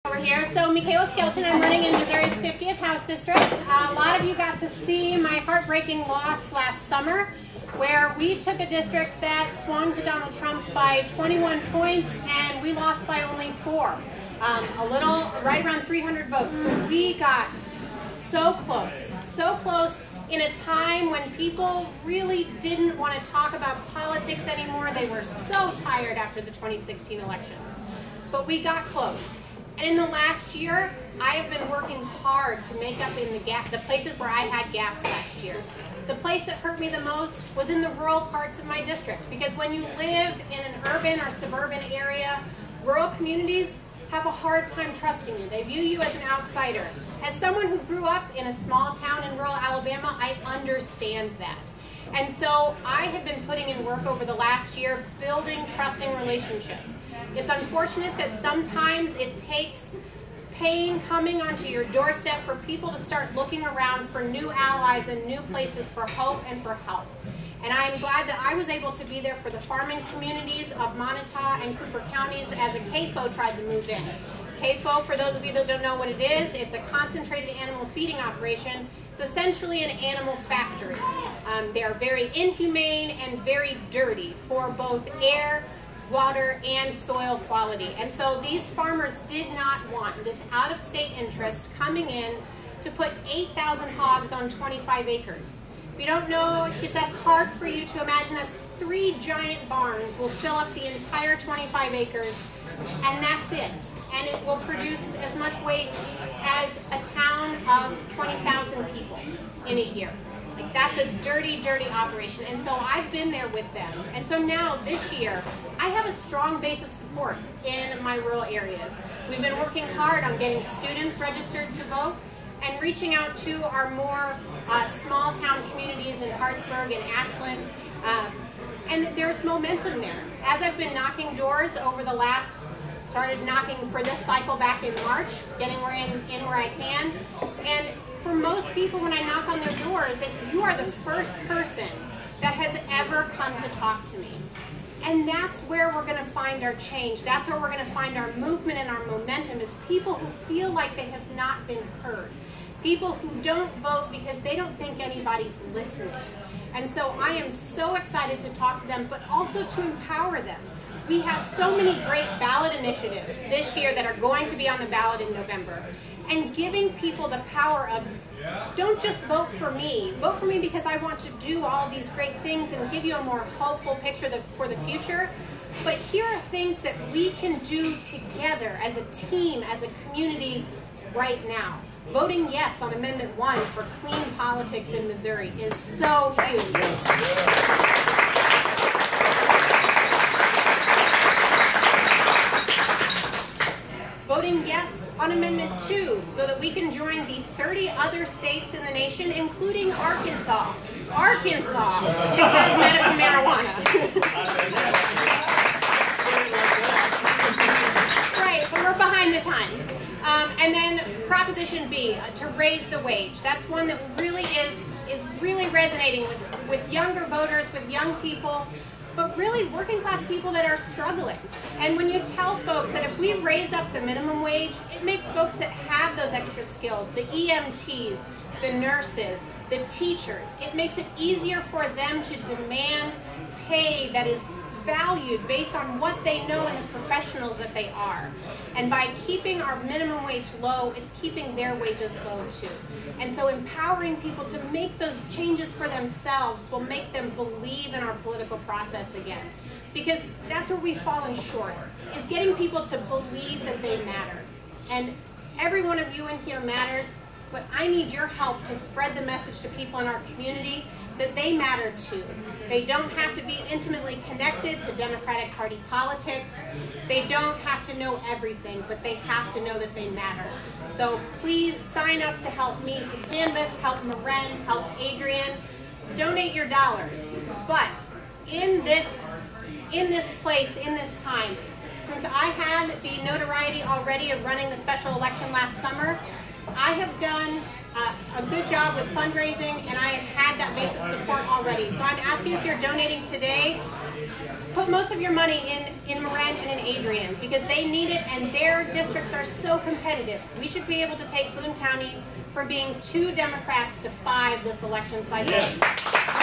Over here. So Michela Skelton, I'm running in Missouri's 50th House District. A lot of you got to see my heartbreaking loss last summer, where we took a district that swung to Donald Trump by 21 points and we lost by only 4. Right around 300 votes. So we got so close in a time when people really didn't want to talk about politics anymore. They were so tired after the 2016 elections. But we got close. And in the last year, I have been working hard to make up in the places where I had gaps last year. The place that hurt me the most was in the rural parts of my district, because when you live in an urban or suburban area, rural communities have a hard time trusting you. They view you as an outsider. As someone who grew up in a small town in rural Alabama, I understand that. And so I have been putting in work over the last year building trusting relationships. It's unfortunate that sometimes it takes pain coming onto your doorstep for people to start looking around for new allies and new places for hope and for help. And I'm glad that I was able to be there for the farming communities of Montauk and Cooper counties as a CAFO tried to move in. CAFO, for those of you that don't know what it is, it's a concentrated animal feeding operation. It's essentially an animal factory. They are very inhumane and very dirty for both air, water, and soil quality. And so these farmers did not want this out-of-state interest coming in to put 8,000 hogs on 25 acres. If you don't know, if that's hard for you to imagine, that's 3 giant barns will fill up the entire 25 acres, and that's it. And it will produce as much waste as a town of 20,000 people in a year. Like, that's a dirty, dirty operation. And so I've been there with them. And so now this year, I have a strong base of support in my rural areas. We've been working hard on getting students registered to vote and reaching out to our more small town communities in Hartsburg and Ashland. And there's momentum there. As I've been knocking doors over the last, started knocking for this cycle back in March, getting in where I can. And for most people, when I knock on their doors, they say, you are the first person that has ever come to talk to me. And that's where we're going to find our change. That's where we're going to find our movement and our momentum, is people who feel like they have not been heard. People who don't vote because they don't think anybody's listening. And so I am so excited to talk to them, but also to empower them. We have so many great ballot initiatives this year that are going to be on the ballot in November. And giving people the power of, don't just vote for me because I want to do all these great things and give you a more hopeful picture for the future. But here are things that we can do together as a team, as a community right now. Voting yes on Amendment 1 for clean politics in Missouri is so huge. Voting yes on Amendment 2 so that we can join the 30 other states in the nation, including Arkansas. Arkansas has medical marijuana. Right, but we're behind the times. And then Proposition B, to raise the wage. That's one that really is really resonating with younger voters, with young people, but really working class people that are struggling. And when you tell folks that if we raise up the minimum wage, it makes folks that have those extra skills, the EMTs, the nurses, the teachers, it makes it easier for them to demand pay that is valued based on what they know and the professionals that they are. And by keeping our minimum wage low, it's keeping their wages low too. And so empowering people to make those changes for themselves will make them believe in our political process again. Because that's where we've fallen short. It's getting people to believe that they matter. And every one of you in here matters, but I need your help to spread the message to people in our community that they matter too. They don't have to be intimately connected to Democratic Party politics. They don't have to know everything, but they have to know that they matter. So please sign up to help me to canvass, help Maren, help Adrian. Donate your dollars. But in this place, in this time, since I had the notoriety already of running the special election last summer, I have done a good job with fundraising, and I have had that base of support already. So I'm asking if you're donating today, put most of your money in Maren and in Adrian because they need it and their districts are so competitive. We should be able to take Boone County from being 2 Democrats to 5 this election cycle. Yes.